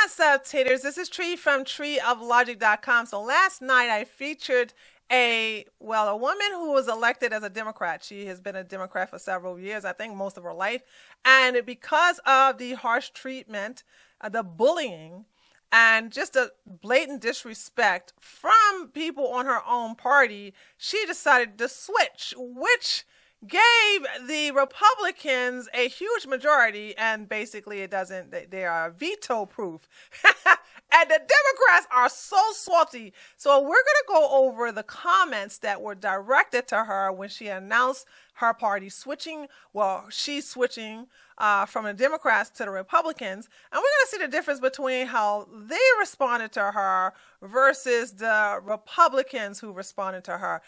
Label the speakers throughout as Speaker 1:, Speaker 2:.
Speaker 1: What's up, taters? This is Tree from treeoflogic.com. So last night I featured a woman who was elected as a Democrat. She has been a Democrat for several years, I think most of her life. And because of the harsh treatment, the bullying, and just a blatant disrespect from people on her own party, she decided to switch, which gave the Republicans a huge majority, and basically they are veto proof. And the Democrats are so salty. So we're going to go over the comments that were directed to her when she announced her party switching. Well, she's switching from the Democrats to the Republicans. And we're going to see the difference between how they responded to her versus the Republicans who responded to her.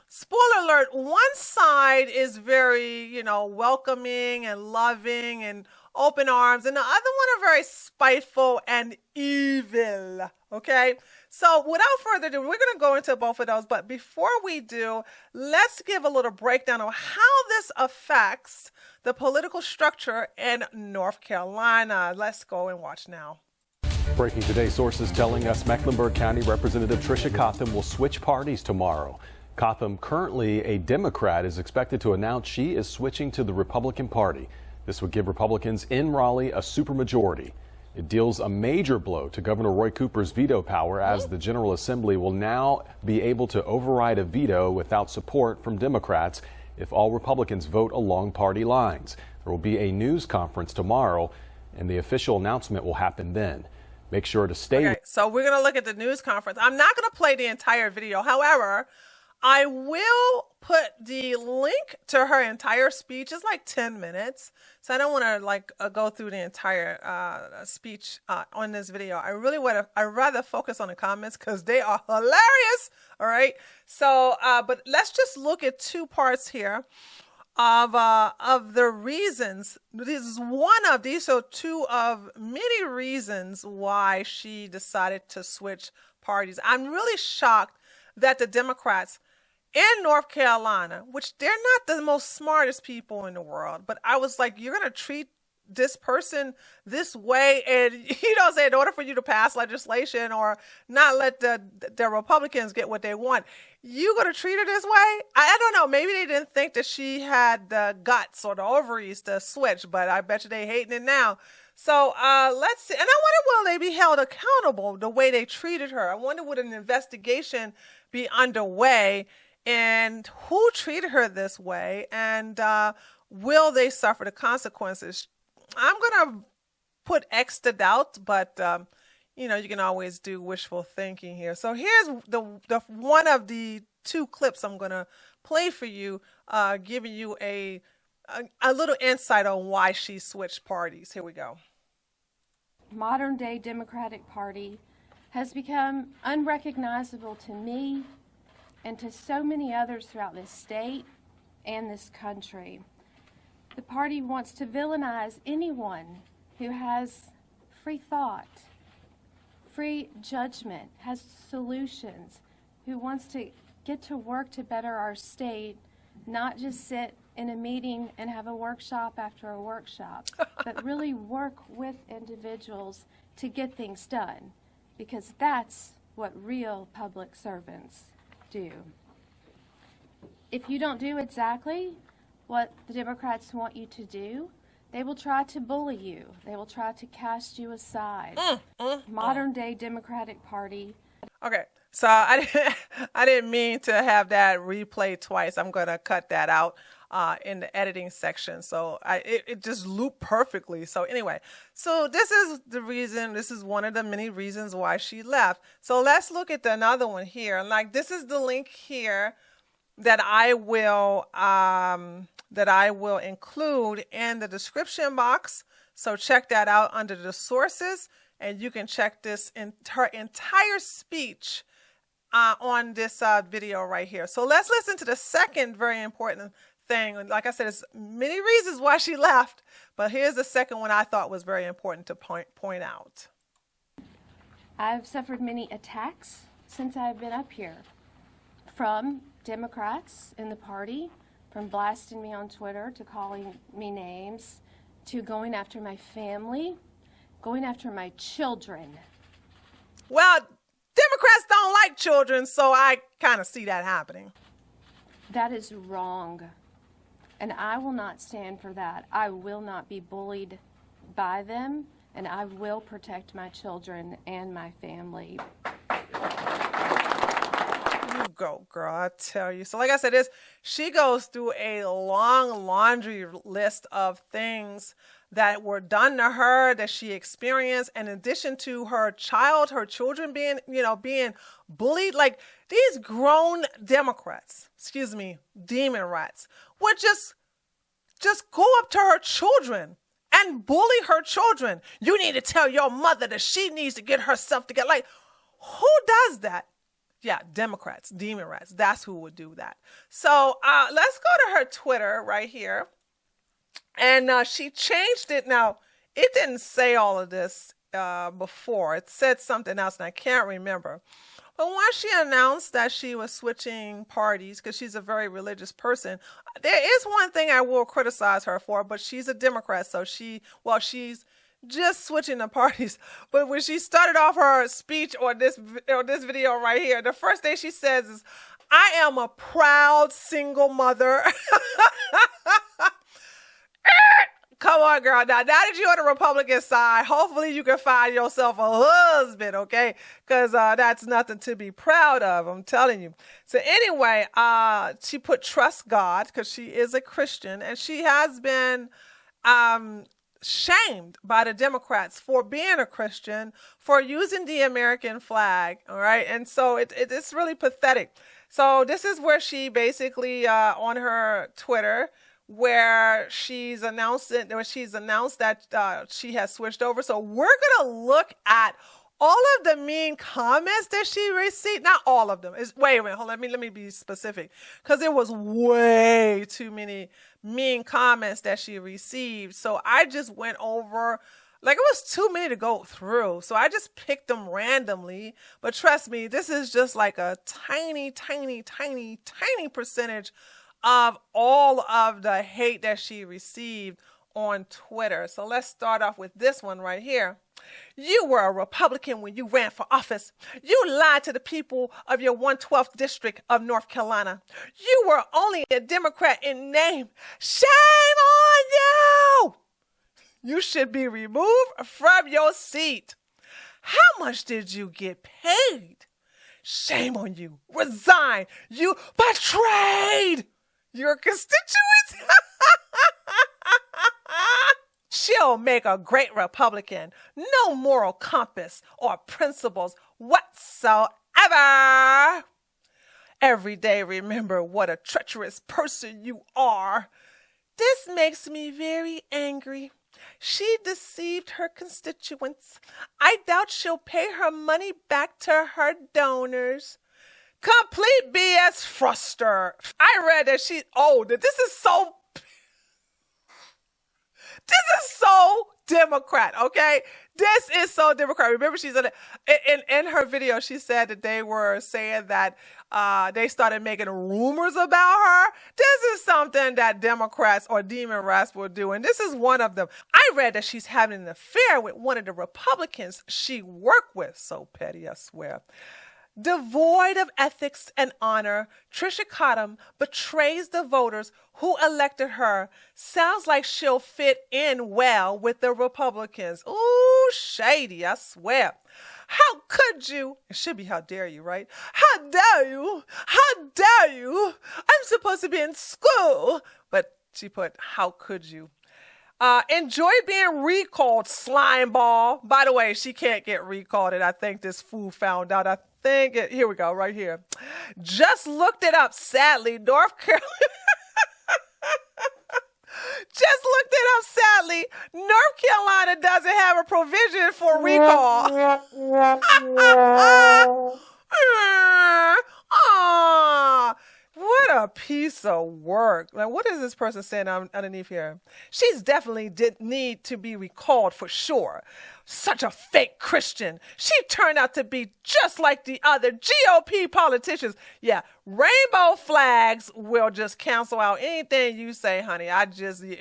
Speaker 1: Spoiler alert, one side is very, welcoming and loving and open arms, and the other one are very spiteful and evil. Okay, so without further ado, we're going to go into both of those. But before we do, let's give a little breakdown of how this affects the political structure in North Carolina. Let's go and watch now.
Speaker 2: Breaking today, sources telling us Mecklenburg County Representative Tricia Cotham will switch parties tomorrow. Cotham, currently a Democrat, is expected to announce she is switching to the Republican Party. This would give Republicans in Raleigh a supermajority. It deals a major blow to Governor Roy Cooper's veto power, as the General Assembly will now be able to override a veto without support from Democrats if all Republicans vote along party lines. There will be a news conference tomorrow, and the official announcement will happen then. Make sure to stay.
Speaker 1: Okay, so we're going to look at the news conference. I'm not going to play the entire video. However, I will put the link to her entire speech. It's like 10 minutes. So I don't want to go through the entire speech on this video. I'd rather focus on the comments because they are hilarious. All right. So, but let's just look at two parts here of the reasons. These are two of many reasons why she decided to switch parties. I'm really shocked that the Democrats in North Carolina, which they're not the most smartest people in the world, but I was like, you're going to treat this person this way, and say in order for you to pass legislation or not let the Republicans get what they want, you going to treat her this way? I don't know. Maybe they didn't think that she had the guts or the ovaries to switch, but I bet you they hating it now. So let's see. And I wonder, will they be held accountable the way they treated her? I wonder, would an investigation be underway? And who treated her this way? And will they suffer the consequences? I'm going to put X to doubt, but, you can always do wishful thinking here. So here's the one of the two clips I'm going to play for you, giving you a little insight on why she switched parties. Here we go.
Speaker 3: Modern day Democratic Party has become unrecognizable to me and to so many others throughout this state and this country. The party wants to villainize anyone who has free thought, free judgment, has solutions, who wants to get to work to better our state, not just sit in a meeting and have a workshop after a workshop, but really work with individuals to get things done, because that's what real public servants do. If you don't do exactly what the Democrats want you to do, they will try to bully you. They will try to cast you aside. Modern day Democratic Party.
Speaker 1: Okay, so I didn't mean to have that replay twice. I'm going to cut that out in the editing section. So it just looped perfectly. So anyway, so this is the reason. This is one of the many reasons why she left. So let's look at another one here. Like, this is the link here that I will include in the description box. So check that out under the sources, and you can check this in her entire speech on this video right here. So let's listen to the second very important thing. Like I said, there's many reasons why she left, but here's the second one I thought was very important to point out.
Speaker 3: I've suffered many attacks since I've been up here, from Democrats in the party, from blasting me on Twitter to calling me names, to going after my family, going after my children.
Speaker 1: Well, Democrats don't like children, so I kind of see that happening.
Speaker 3: That is wrong. And I will not stand for that. I will not be bullied by them, and I will protect my children and my family.
Speaker 1: You go, girl, I tell you. So like I said, she goes through a long laundry list of things that were done to her, that she experienced, in addition to her children being bullied. Like, these grown Democrats, demon rats, would just go up to her children and bully her children. You need to tell your mother that she needs to get herself together. Like, who does that? Yeah, Democrats, demon rats. That's who would do that. So let's go to her Twitter right here. And she changed it. Now, it didn't say all of this before. It said something else, and I can't remember. But once she announced that she was switching parties, because she's a very religious person, there is one thing I will criticize her for, but she's a Democrat, so she's just switching the parties. But when she started off her speech on this video right here, the first thing she says is, "I am a proud single mother." Come on, girl. Now that you're on the Republican side, hopefully you can find yourself a husband, okay? Because that's nothing to be proud of, I'm telling you. So anyway, she put trust God, because she is a Christian, and she has been shamed by the Democrats for being a Christian, for using the American flag, all right? And so it's really pathetic. So this is where she basically, on her Twitter, where she's announced that she has switched over. So we're going to look at all of the mean comments that she received. Not all of them. Wait a minute. Hold on. Let me be specific, because there was way too many mean comments that she received. So I just went over, like, it was too many to go through. So I just picked them randomly. But trust me, this is just like a tiny, tiny, tiny, tiny percentage of all of the hate that she received on Twitter. So let's start off with this one right here. "You were a Republican when you ran for office. You lied to the people of your 112th district of North Carolina. You were only a Democrat in name. Shame on you! You should be removed from your seat. How much did you get paid? Shame on you. Resign. You betrayed your constituents." "She'll make a great Republican. No moral compass or principles whatsoever. Every day remember what a treacherous person you are. This makes me very angry. She deceived her constituents. I doubt she'll pay her money back to her donors. Complete BS Fruster." I read that this is so Democrat, okay? This is so Democrat. Remember, she's in her video, she said that they were saying that they started making rumors about her. This is something that Democrats or demon rats will do, and this is one of them. I read that she's having an affair with one of the Republicans she worked with. So petty, I swear. Devoid of ethics and honor, Tricia Cotham betrays the voters who elected her. Sounds like she'll fit in well with the Republicans. Ooh, shady, I swear. How could you? It should be how dare you, right? How dare you? How dare you? I'm supposed to be in school. But she put, how could you? Enjoy being recalled, slime ball. By the way, she can't get recalled, and I think this fool found out. Here we go, right here. Just looked it up. Sadly, North Carolina. Just looked it up. Sadly, North Carolina doesn't have a provision for recall. What a piece of work. Like, what is this person saying underneath here? She's definitely did need to be recalled for sure. Such a fake Christian. She turned out to be just like the other GOP politicians. Yeah, rainbow flags will just cancel out anything you say, honey.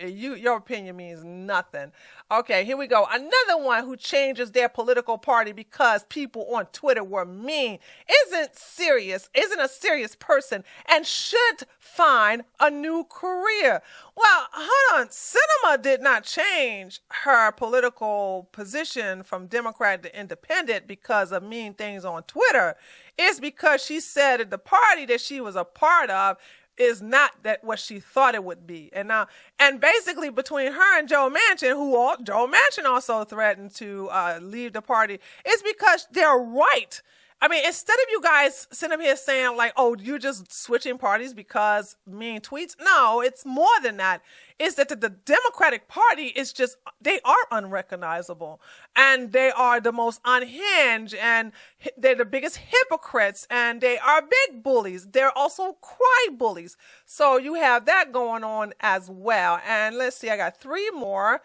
Speaker 1: Your opinion means nothing. Okay, here we go. Another one who changes their political party because people on Twitter were mean isn't a serious person and should find a new career. Well, hold on. Sinema did not change her political position from Democrat to Independent because of mean things on Twitter. It's because she said that the party that she was a part of is not that what she thought it would be. And basically between her and Joe Manchin, Joe Manchin also threatened to leave the party, it's because they're right. I mean, instead of you guys sitting up here saying like, oh, you're just switching parties because mean tweets. No, it's more than that. It's that the Democratic Party is just, they are unrecognizable and they are the most unhinged and they're the biggest hypocrites and they are big bullies. They're also cry bullies. So you have that going on as well. And let's see, I got three more.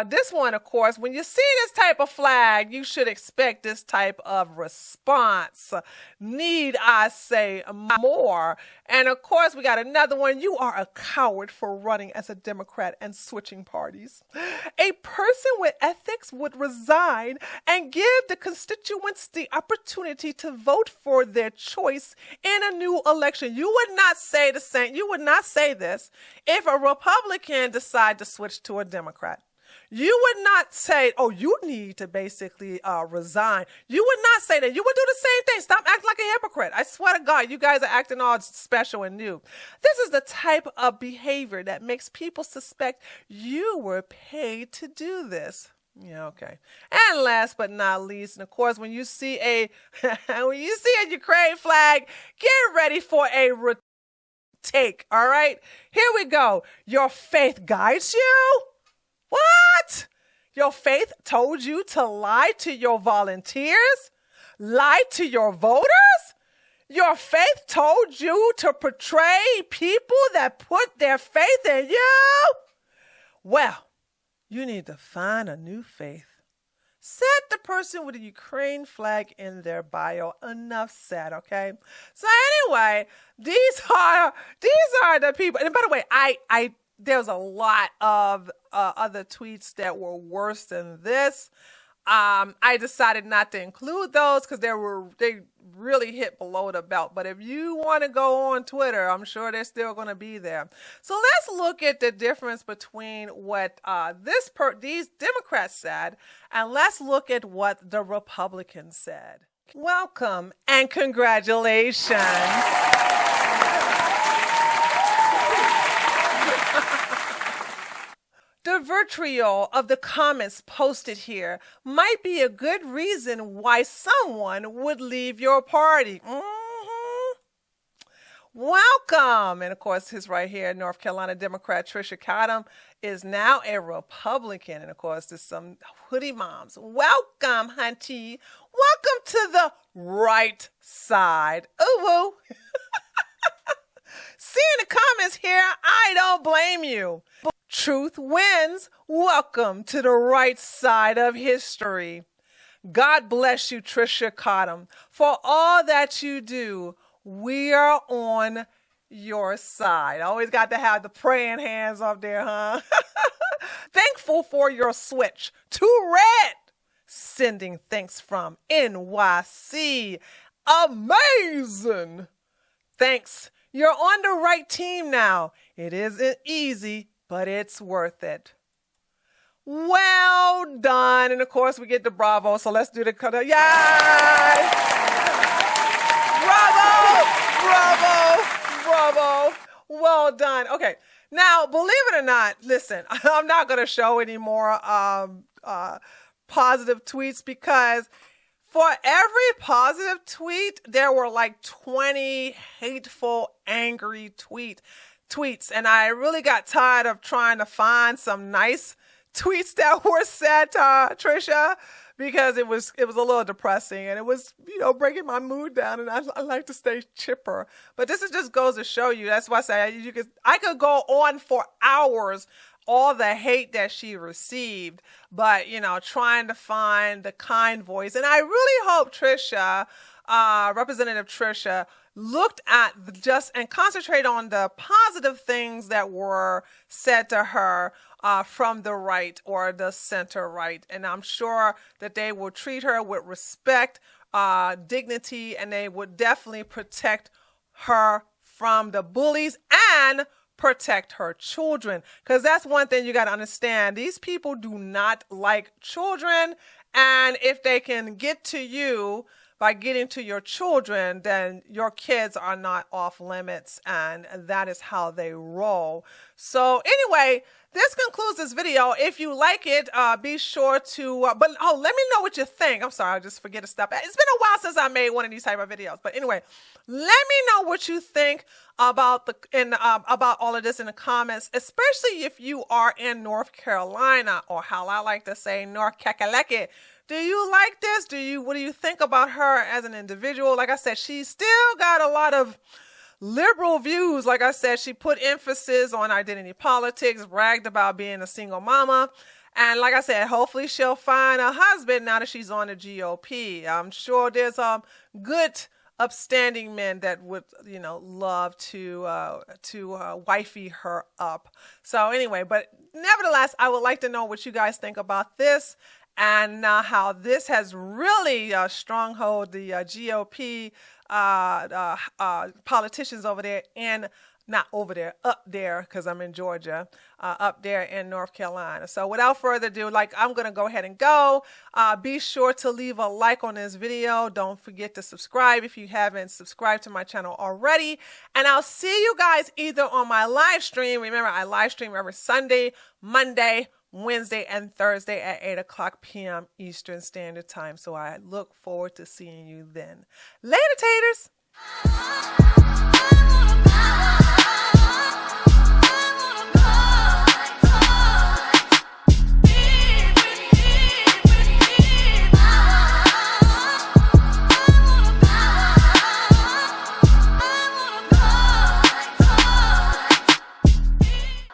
Speaker 1: This one, of course, when you see this type of flag, you should expect this type of response. Need I say more? And of course, we got another one. You are a coward for running as a Democrat and switching parties. A person with ethics would resign and give the constituents the opportunity to vote for their choice in a new election. You would not say the same. You would not say this if a Republican decided to switch to a Democrat. You would not say, oh, you need to basically resign. You would not say that. You would do the same thing. Stop acting like a hypocrite. I swear to God, you guys are acting all special and new. This is the type of behavior that makes people suspect you were paid to do this. Yeah, okay. And last but not least, and of course, when you see a Ukraine flag, get ready for a retake, all right? Here we go. Your faith guides you? What? Your faith told you to lie to your volunteers? Lie to your voters? Your faith told you to portray people that put their faith in you? Well, you need to find a new faith. Set the person with a Ukraine flag in their bio. Enough said, okay? So anyway, these are the people. And by the way, there's a lot of other tweets that were worse than this. I decided not to include those because they really hit below the belt. But if you want to go on Twitter, I'm sure they're still going to be there. So let's look at the difference between what these Democrats said, and let's look at what the Republicans said. Welcome and congratulations. The vitriol of the comments posted here might be a good reason why someone would leave your party. Welcome. And of course, his right here, North Carolina Democrat Tricia Cotham is now a Republican. And of course, there's some hoodie moms. Welcome, hunty. Welcome to the right side. Ooh, woo. Seeing the comments here, I don't blame you. Truth wins. Welcome to the right side of history. God bless you, Tricia Cotham, for all that you do. We are on your side. Always got to have the praying hands up there, huh? Thankful for your switch to red. Sending thanks from NYC. Amazing. Thanks. You're on the right team now. It isn't easy, but it's worth it. Well done. And of course, we get the bravo. So let's do the cut. Yay! Bravo! Bravo! Bravo! Well done. Okay. Now, believe it or not, listen, I'm not going to show any more positive tweets because for every positive tweet, there were like 20 hateful, angry tweets. And I really got tired of trying to find some nice tweets that were satire, Tricia, because it was a little depressing and it was, breaking my mood down. And I like to stay chipper. But this just goes to show you. That's why I say I could go on for hours all the hate that she received, but, you know, trying to find the kind voice. And I really hope Tricia, Representative Tricia, looked at and concentrate on the positive things that were said to her from the right or the center right. And I'm sure that they will treat her with respect, dignity, and they would definitely protect her from the bullies and protect her children. Because that's one thing you got to understand. These people do not like children. And if they can get to you by getting to your children, then your kids are not off limits, and that is how they roll. So anyway, this concludes this video. If you like it, be sure to, let me know what you think. I'm sorry, I just forget to stop. It's been a while since I made one of these type of videos. But anyway, let me know what you think about about all of this in the comments, especially if you are in North Carolina, or how I like to say, North Kakalaki. Do you like this? What do you think about her as an individual? Like I said, she's still got a lot of liberal views. Like I said, she put emphasis on identity politics, bragged about being a single mama. And like I said, hopefully she'll find a husband now that she's on the GOP. I'm sure there's good upstanding men that would, you know, love to wifey her up. So anyway, but nevertheless, I would like to know what you guys think about this, and how this has really stronghold the GOP politicians over there up there, because I'm in Georgia, up there in North Carolina. So without further ado, I'm going to go ahead and go. Be sure to leave a like on this video. Don't forget to subscribe if you haven't subscribed to my channel already. And I'll see you guys either on my live stream. Remember, I live stream every Sunday, Monday, Wednesday, and Thursday at 8 o'clock p.m. Eastern Standard Time. So I look forward to seeing you then. Later, taters!